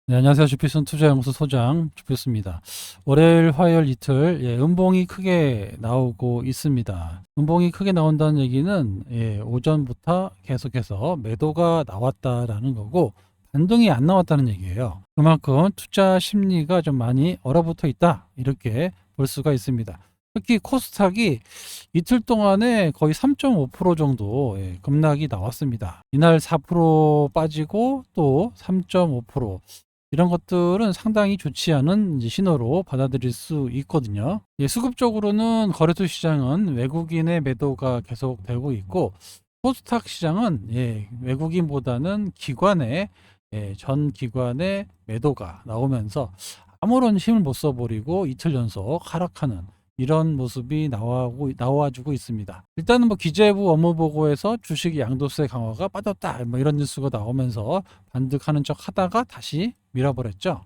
네, 안녕하세요. 주필순 투자연구소 소장 주필수입니다. 월요일, 화요일 이틀 음봉이 크게 나오고 있습니다. 음봉이 크게 나온다는 얘기는 오전부터 계속해서 매도가 나왔다라는 거고 반등이 안 나왔다는 얘기예요. 그만큼 투자 심리가 좀 많이 얼어붙어 있다 이렇게 볼 수가 있습니다. 특히 코스닥이 이틀 동안에 거의 3.5% 정도 급락이 나왔습니다. 이날 4% 빠지고 또 3.5%, 이런 것들은 상당히 좋지 않은 이제 신호로 받아들일 수 있거든요. 수급적으로는 거래소 시장은 외국인의 매도가 계속되고 있고, 코스닥 시장은 외국인보다는 기관의 전 기관의 매도가 나오면서 아무런 힘을 못 써버리고 이틀 연속 하락하는 이런 모습이 나와주고 있습니다. 일단은 뭐 기재부 업무보고에서 주식 양도세 강화가 빠졌다 뭐 이런 뉴스가 나오면서 반등하는 척 하다가 다시 밀어버렸죠.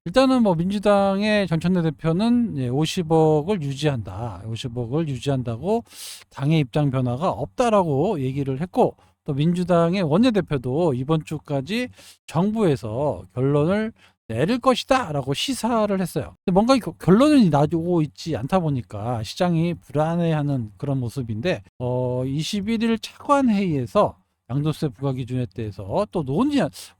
일단은 뭐 민주당의 전천내 대표는 50억을 유지한다. 50억을 유지한다고 당의 입장 변화가 없다라고 얘기를 했고, 또 민주당의 원내대표도 이번 주까지 정부에서 결론을 내릴 것이다 라고 시사를 했어요. 근데 뭔가 결론이 나오고 있지 않다 보니까 시장이 불안해하는 그런 모습인데, 21일 차관회의에서 양도세 부과 기준에 대해서 또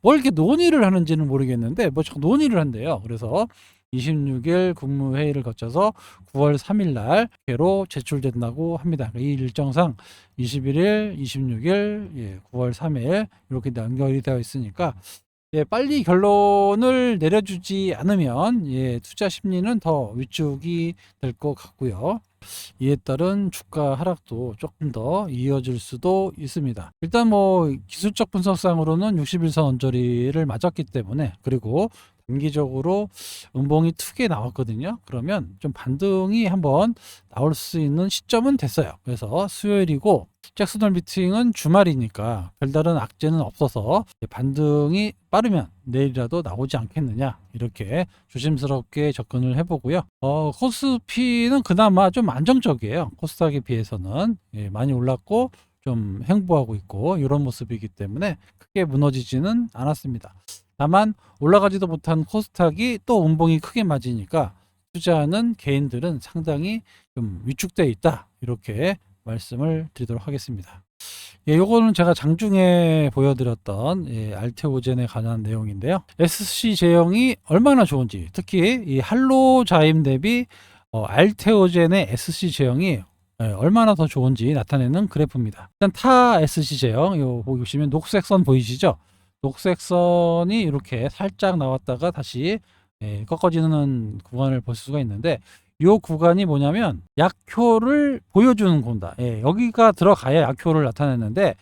뭘 이렇게 논의를 하는지는 모르겠는데 뭐 자꾸 논의를 한대요. 그래서 26일 국무회의를 거쳐서 9월 3일 날 개로 제출된다고 합니다. 이 일정상 21일, 26일, 9월 3일 이렇게 연결이 되어 있으니까 빨리 결론을 내려주지 않으면 투자 심리는 더 위축이 될 것 같고요. 이에 따른 주가 하락도 조금 더 이어질 수도 있습니다. 일단 뭐 기술적 분석상으로는 61선 언저리를 맞았기 때문에, 그리고 단기적으로 음봉이 크게 나왔거든요. 그러면 좀 반등이 한번 나올 수 있는 시점은 됐어요. 그래서 수요일이고 잭슨홀 미팅은 주말이니까 별다른 악재는 없어서 반등이 빠르면 내일이라도 나오지 않겠느냐 이렇게 조심스럽게 접근을 해보고요. 코스피는 그나마 좀 안정적이에요. 코스닥에 비해서는 많이 올랐고 좀 횡보하고 있고 이런 모습이기 때문에 크게 무너지지는 않았습니다. 다만 올라가지도 못한 코스닥이 또 음봉이 크게 맞으니까 투자하는 개인들은 상당히 좀 위축되어 있다 이렇게 말씀을 드리도록 하겠습니다. 요거는 제가 장중에 보여드렸던 알테오젠에 관한 내용인데요. SC 제형이 얼마나 좋은지, 특히 이 할로자임 대비 알테오젠의 SC 제형이 얼마나 더 좋은지 나타내는 그래프입니다. 일단 타 SC 제형, 요 보시면 녹색 선 보이시죠? 녹색 선이 이렇게 살짝 나왔다가 다시 꺾어지는 구간을 볼 수가 있는데, 이 구간이 뭐냐면 약효를 보여주는 겁니다. 여기가 들어가야 약효를 나타내는데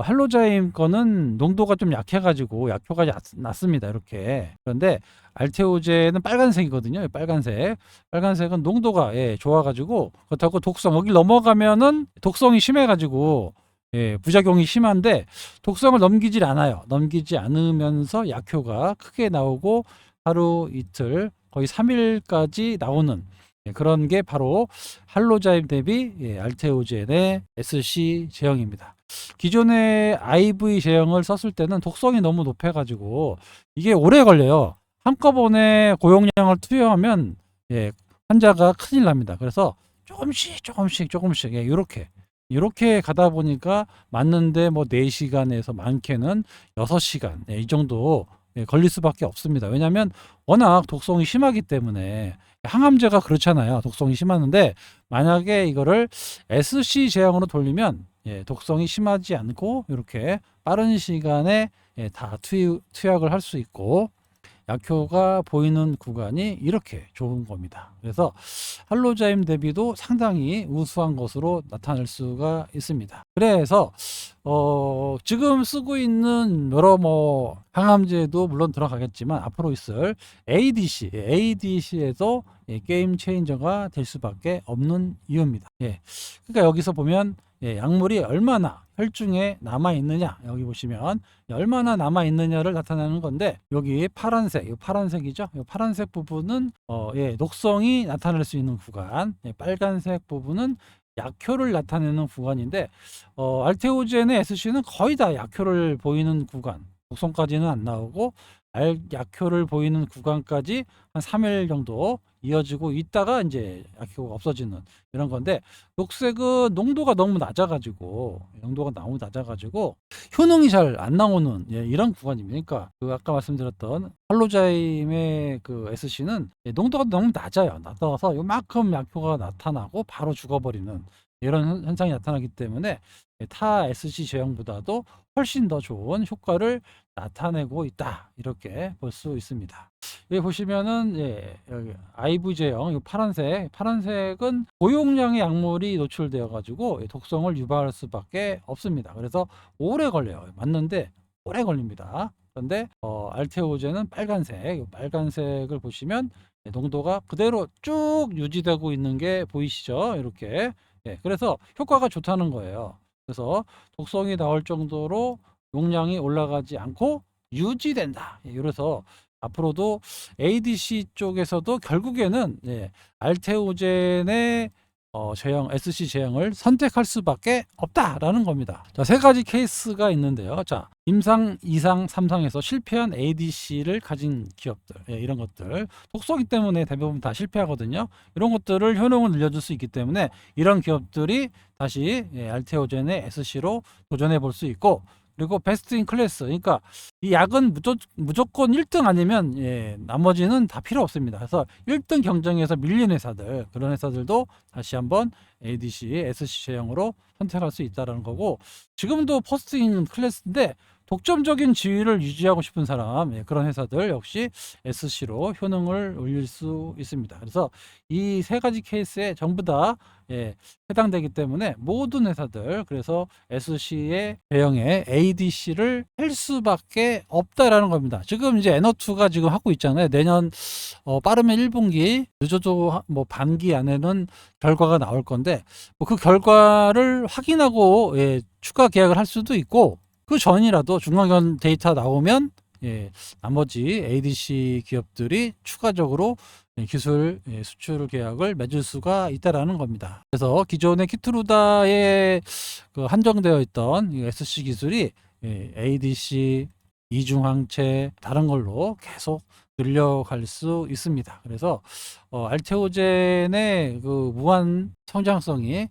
할로자임 거는 농도가 좀 약해가지고 약효가 낮습니다. 이렇게. 그런데 알테오제는 빨간색이거든요. 빨간색은 농도가 좋아가지고, 그렇다고 독성 여기 넘어가면은 독성이 심해가지고 부작용이 심한데 독성을 넘기지 않으면서 약효가 크게 나오고 하루 이틀 거의 3일까지 나오는 그런 게 바로 할로자임 대비 알테오젠의 SC 제형입니다. 기존의 IV 제형을 썼을 때는 독성이 너무 높아가지고 이게 오래 걸려요. 한꺼번에 고용량을 투여하면 환자가 큰일 납니다. 그래서 조금씩 이렇게 가다 보니까 맞는데 뭐 4시간에서 많게는 6시간 이 정도 걸릴 수밖에 없습니다. 왜냐하면 워낙 독성이 심하기 때문에. 항암제가 그렇잖아요. 독성이 심하는데 만약에 이거를 SC 제형으로 돌리면 독성이 심하지 않고 이렇게 빠른 시간에 다 투약을 할 수 있고 약효가 보이는 구간이 이렇게 좋은 겁니다. 그래서 할로자임 대비도 상당히 우수한 것으로 나타낼 수가 있습니다. 그래서 지금 쓰고 있는 여러 뭐 항암제도 물론 들어가겠지만 앞으로 있을 ADC에도 게임 체인저가 될 수밖에 없는 이유입니다. 그러니까 여기서 보면 약물이 얼마나 혈중에 남아 있느냐, 여기 보시면 얼마나 남아 있느냐를 나타내는 건데, 여기 파란색, 이 파란색이죠. 이 파란색 부분은 녹성이 나타낼 수 있는 구간, 빨간색 부분은 약효를 나타내는 구간인데, 알테오젠의 SC는 거의 다 약효를 보이는 구간, 독성까지는 안 나오고 약효를 보이는 구간까지 한 3일 정도 이어지고 있다가 이제 약효가 없어지는 이런 건데, 녹색은 농도가 너무 낮아가지고 효능이 잘 안 나오는 이런 구간입니다. 그러니까 그 아까 말씀드렸던 할로자임의 그 SC는 농도가 너무 낮아서 요만큼 약효가 나타나고 바로 죽어버리는 이런 현상이 나타나기 때문에 타 SC 제형보다도 훨씬 더 좋은 효과를 나타내고 있다, 이렇게 볼 수 있습니다. 여기 보시면은 여기 IV 제형, 이 파란색은 고용량의 약물이 노출되어 가지고 독성을 유발할 수밖에 없습니다. 그래서 오래 걸려요. 맞는데 오래 걸립니다. 그런데 알테오제는 빨간색을 보시면 농도가 그대로 쭉 유지되고 있는 게 보이시죠? 이렇게. 그래서 효과가 좋다는 거예요. 그래서 독성이 나올 정도로 용량이 올라가지 않고 유지된다. 그래서 앞으로도 ADC 쪽에서도 결국에는 알테오젠의 제형, SC 제형을 선택할 수밖에 없다라는 겁니다. 자, 세 가지 케이스가 있는데요. 자, 임상, 2상, 3상에서 실패한 ADC를 가진 기업들, 이런 것들 독소기 때문에 대부분 다 실패하거든요. 이런 것들을 효능을 늘려줄 수 있기 때문에 이런 기업들이 다시 알테오젠의 SC로 도전해 볼 수 있고, 그리고 베스트 인 클래스, 그러니까 이 약은 무조건 1등 아니면 나머지는 다 필요 없습니다. 그래서 1등 경쟁에서 밀린 회사들, 그런 회사들도 다시 한번 ADC, SC 제형으로 선택할 수 있다는 거고, 지금도 퍼스트 인 클래스인데 독점적인 지위를 유지하고 싶은 사람, 그런 회사들 역시 SC로 효능을 올릴 수 있습니다. 그래서 이 세 가지 케이스에 전부 다 해당되기 때문에 모든 회사들, 그래서 SC의 대형의 ADC를 할 수밖에 없다라는 겁니다. 지금 이제 에너2가 지금 하고 있잖아요. 내년 빠르면 1분기, 늦어도 뭐 반기 안에는 결과가 나올 건데, 뭐 그 결과를 확인하고 추가 계약을 할 수도 있고, 그 전이라도 중간견 데이터 나오면 나머지 ADC 기업들이 추가적으로 기술 수출 계약을 맺을 수가 있다라는 겁니다. 그래서 기존의 키트루다에 그 한정되어 있던 SC 기술이 ADC, 이중항체, 다른 걸로 계속 늘려갈 수 있습니다. 그래서 알테오젠의 그 무한 성장성이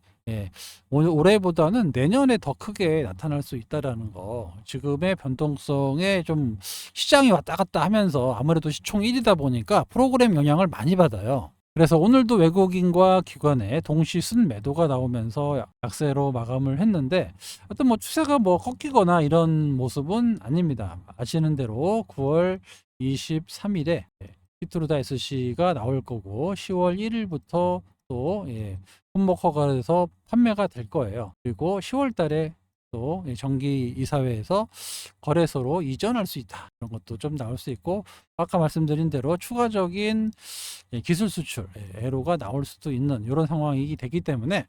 올해보다는 내년에 더 크게 나타날 수 있다라는 거, 지금의 변동성에 좀 시장이 왔다 갔다 하면서 아무래도 시총 1이다 보니까 프로그램 영향을 많이 받아요. 그래서 오늘도 외국인과 기관의 동시 순매도가 나오면서 약세로 마감을 했는데, 하여튼 뭐 추세가 뭐 꺾이거나 이런 모습은 아닙니다. 아시는 대로 9월 23일에 키트루다 SC가 나올 거고, 10월 1일부터 또 품목 허가에서 판매가 될 거예요. 그리고 10월 달에 또 정기 이사회에서 거래소로 이전할 수 있다, 이런 것도 좀 나올 수 있고, 아까 말씀드린 대로 추가적인 기술 수출 애로가 나올 수도 있는 이런 상황이 되기 때문에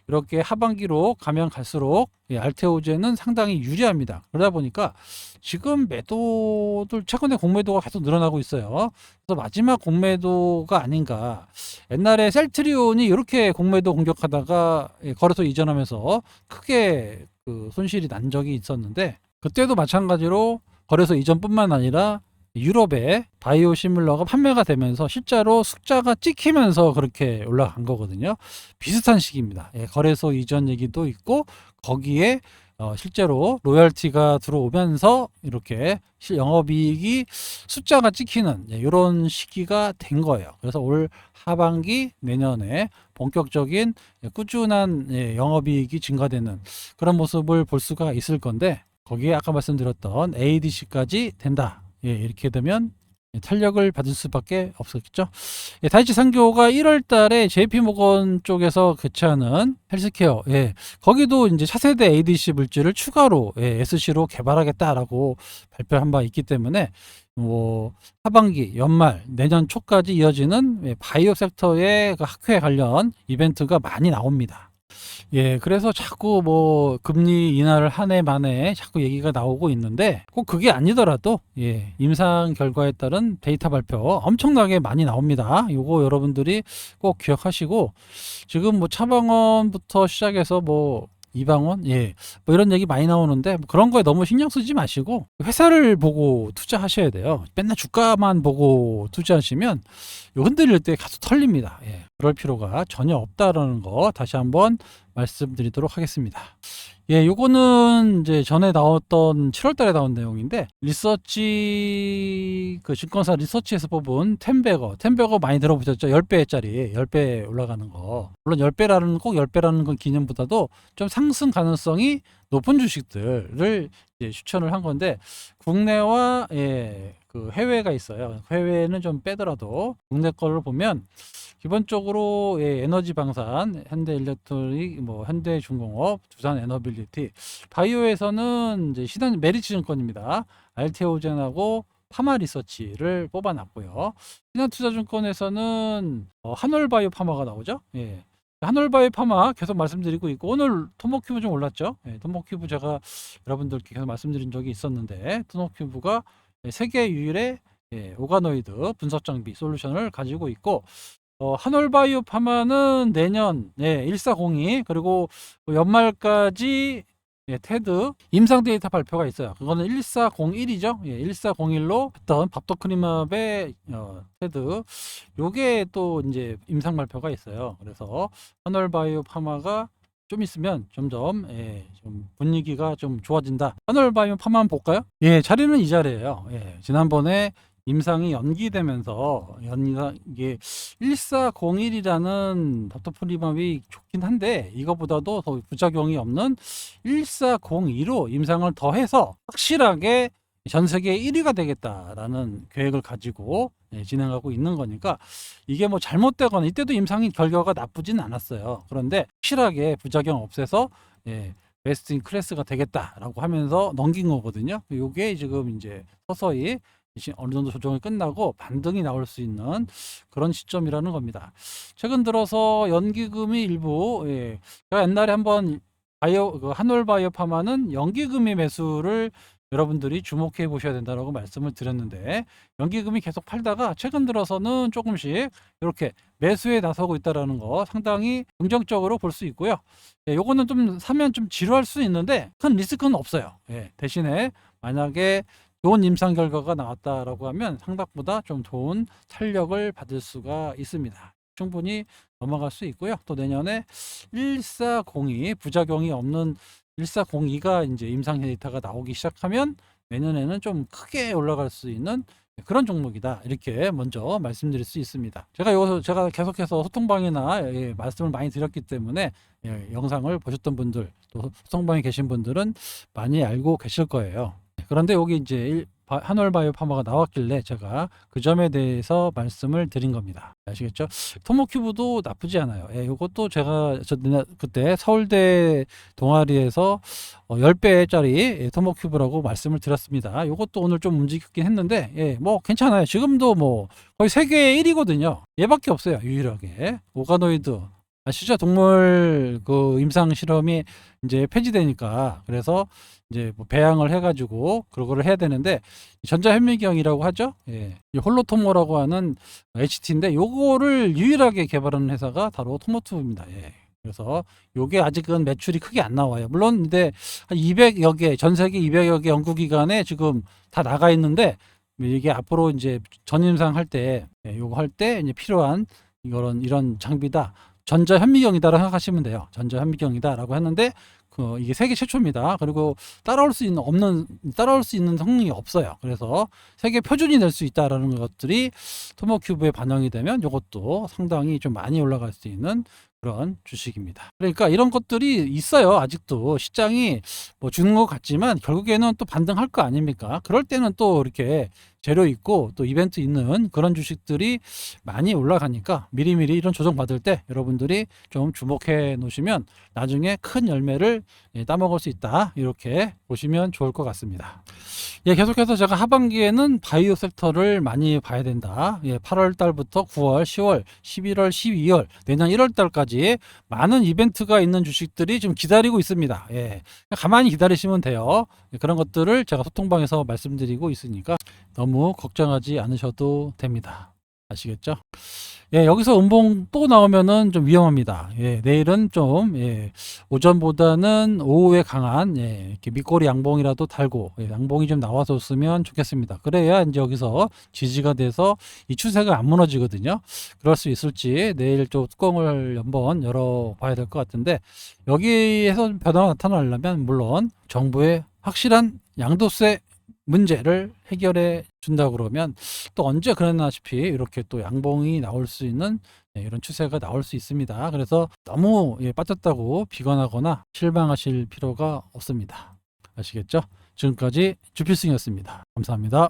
이렇게 하반기로 가면 갈수록 알테오젠은 상당히 유리합니다. 그러다 보니까 지금 매도들, 최근에 공매도가 계속 늘어나고 있어요. 그래서 마지막 공매도가 아닌가. 옛날에 셀트리온이 이렇게 공매도 공격하다가 거래소 이전하면서 크게 그 손실이 난 적이 있었는데, 그때도 마찬가지로 거래소 이전뿐만 아니라 유럽에 바이오시밀러가 판매가 되면서 실제로 숫자가 찍히면서 그렇게 올라간 거거든요. 비슷한 시기입니다. 거래소 이전 얘기도 있고, 거기에 실제로 로열티가 들어오면서 이렇게 영업이익이 숫자가 찍히는 이런 시기가 된 거예요. 그래서 올 하반기, 내년에 본격적인 꾸준한 영업이익이 증가되는 그런 모습을 볼 수가 있을 건데, 거기에 아까 말씀드렸던 ADC까지 된다. 이렇게 되면 탄력을 받을 수밖에 없었겠죠. 다이치 산교가 1월 달에 JP모건 쪽에서 개최하는 헬스케어, 거기도 이제 차세대 ADC 물질을 추가로 SC로 개발하겠다라고 발표한 바 있기 때문에 뭐 하반기, 연말, 내년 초까지 이어지는 바이오 섹터의 그 학회 관련 이벤트가 많이 나옵니다. 그래서 자꾸 뭐 금리 인하를 한 해 만에 자꾸 얘기가 나오고 있는데, 꼭 그게 아니더라도 임상 결과에 따른 데이터 발표 엄청나게 많이 나옵니다. 요거 여러분들이 꼭 기억하시고, 지금 뭐 차방원부터 시작해서 뭐 이방원, 예, 뭐 이런 얘기 많이 나오는데 뭐 그런 거에 너무 신경 쓰지 마시고 회사를 보고 투자하셔야 돼요. 맨날 주가만 보고 투자하시면 요 흔들릴 때 가서 털립니다. 예, 그럴 필요가 전혀 없다라는 거 다시 한번 말씀드리도록 하겠습니다. 예, 요거는 이제 전에 나왔던 7월 달에 나온 내용인데 리서치 그 증권사 리서치에서 뽑은 텐베거 많이 들어보셨죠? 10배짜리 10배 올라가는 거. 물론 10배라는 꼭 10배라는 건 기념보다도 좀 상승 가능성이 높은 주식들을 이제 추천을 한 건데 국내와 예, 그 해외가 있어요. 해외는 좀 빼더라도 국내 거를 보면 기본적으로 예, 에너지 방산, 현대일렉트로닉, 뭐 현대중공업, 두산에너빌리티, 바이오에서는 이제 신한 메리츠증권입니다. 알테오젠하고 파마리서치를 뽑아놨고요. 신한투자증권에서는 한올바이오파마가 나오죠. 예. 한올바이오파마 계속 말씀드리고 있고 오늘 토모큐브 좀 올랐죠. 예, 토모큐브 제가 여러분들께 계속 말씀드린 적이 있었는데 토모큐브가 세계 유일의 예, 오가노이드 분석 장비 솔루션을 가지고 있고 한올바이오 파마는 내년 예, 1402 그리고 연말까지 예, 테드 임상 데이터 발표가 있어요. 그거는 1401이죠. 예, 1401로 했던 밥도크림업의 테드 요게 또 이제 임상 발표가 있어요. 그래서 한올바이오 파마가 좀 있으면 점점 예, 좀 분위기가 좀 좋아진다. 한올바이오 파마 한번 볼까요? 예, 자리는 이 자리예요. 예, 지난번에 임상이 연기되면서 이게 1401이라는 밥도프림업이 좋긴 한데 이거보다도 더 부작용이 없는 1402로 임상을 더해서 확실하게 전 세계 1위가 되겠다라는 계획을 가지고 진행하고 있는 거니까 이게 뭐 잘못되거나 이때도 임상이 결과가 나쁘진 않았어요. 그런데 확실하게 부작용 없애서 베스트 인 클래스가 되겠다라고 하면서 넘긴 거거든요. 이게 지금 이제 서서히 어느 정도 조정이 끝나고 반등이 나올 수 있는 그런 시점이라는 겁니다. 최근 들어서 연기금이 일부 제가 옛날에 한번 한올바이오파마는 연기금의 매수를 여러분들이 주목해 보셔야 된다고 말씀을 드렸는데 연기금이 계속 팔다가 최근 들어서는 조금씩 이렇게 매수에 나서고 있다는 거 상당히 긍정적으로 볼 수 있고요. 요거는 좀 사면 좀 지루할 수 있는데 큰 리스크는 없어요. 대신에 만약에 좋은 임상 결과가 나왔다라고 하면 상당보다 좀 좋은 탄력을 받을 수가 있습니다. 충분히 넘어갈 수 있고요. 또 내년에 1402 부작용이 없는 1402가 이제 임상 데이터가 나오기 시작하면 내년에는 좀 크게 올라갈 수 있는 그런 종목이다. 이렇게 먼저 말씀드릴 수 있습니다. 제가 계속해서 소통방이나 말씀을 많이 드렸기 때문에 영상을 보셨던 분들 또 소통방에 계신 분들은 많이 알고 계실 거예요. 그런데 여기 이제 한올바이오파마가 나왔길래 제가 그 점에 대해서 말씀을 드린 겁니다. 아시겠죠? 토모큐브도 나쁘지 않아요. 이것도 제가 그때 서울대 동아리에서 10배짜리 토모큐브라고 말씀을 드렸습니다. 이것도 오늘 좀 움직였긴 했는데 뭐 괜찮아요. 지금도 뭐 거의 세계 1위거든요. 얘밖에 없어요. 유일하게 오가노이드 아시죠? 동물 그 임상 실험이 이제 폐지되니까 그래서 이제 뭐 배양을 해가지고 그거를 해야 되는데 전자현미경이라고 하죠. 홀로토모라고 하는 HT인데 요거를 유일하게 개발하는 회사가 바로 토모투브입니다. 그래서 요게 아직은 매출이 크게 안 나와요. 물론 근데 한 200여 개, 전 세계 200여 개 연구기관에 지금 다 나가 있는데 이게 앞으로 이제 전임상 할 때 요거 할 때 이제 필요한 이런 장비다. 전자현미경이다라고 생각하시면 돼요. 전자현미경이다라고 했는데 이게 세계 최초입니다. 그리고 따라올 수 있는 성능이 없어요. 그래서 세계 표준이 될 수 있다라는 것들이 토모큐브에 반영이 되면 이것도 상당히 좀 많이 올라갈 수 있는 그런 주식입니다. 그러니까 이런 것들이 있어요. 아직도 시장이 뭐 주는 것 같지만 결국에는 또 반등할 거 아닙니까? 그럴 때는 또 이렇게 재료 있고 또 이벤트 있는 그런 주식들이 많이 올라가니까 미리미리 이런 조정 받을 때 여러분들이 좀 주목해 놓으시면 나중에 큰 열매를 따먹을 수 있다. 이렇게 보시면 좋을 것 같습니다. 계속해서 제가 하반기에는 바이오 섹터를 많이 봐야 된다. 8월 달부터 9월, 10월, 11월, 12월, 내년 1월 달까지 많은 이벤트가 있는 주식들이 지금 기다리고 있습니다. 가만히 기다리시면 돼요. 그런 것들을 제가 소통방에서 말씀드리고 있으니까 너무 걱정하지 않으셔도 됩니다. 아시겠죠? 예, 여기서 음봉 또 나오면은 좀 위험합니다. 예, 내일은 좀, 예, 오전보다는 오후에 강한, 예, 이렇게 밑꼬리 양봉이라도 달고, 예, 양봉이 좀 나와줬으면 좋겠습니다. 그래야 이제 여기서 지지가 돼서 이 추세가 안 무너지거든요. 그럴 수 있을지 내일 좀 뚜껑을 한번 열어봐야 될 것 같은데, 여기에서 변화가 나타나려면 물론 정부의 확실한 양도세 문제를 해결해 준다 그러면 또 언제 그러나시피 이렇게 또 양봉이 나올 수 있는 이런 추세가 나올 수 있습니다. 그래서 너무 빠졌다고 비관하거나 실망하실 필요가 없습니다. 아시겠죠? 지금까지 주필승이었습니다. 감사합니다.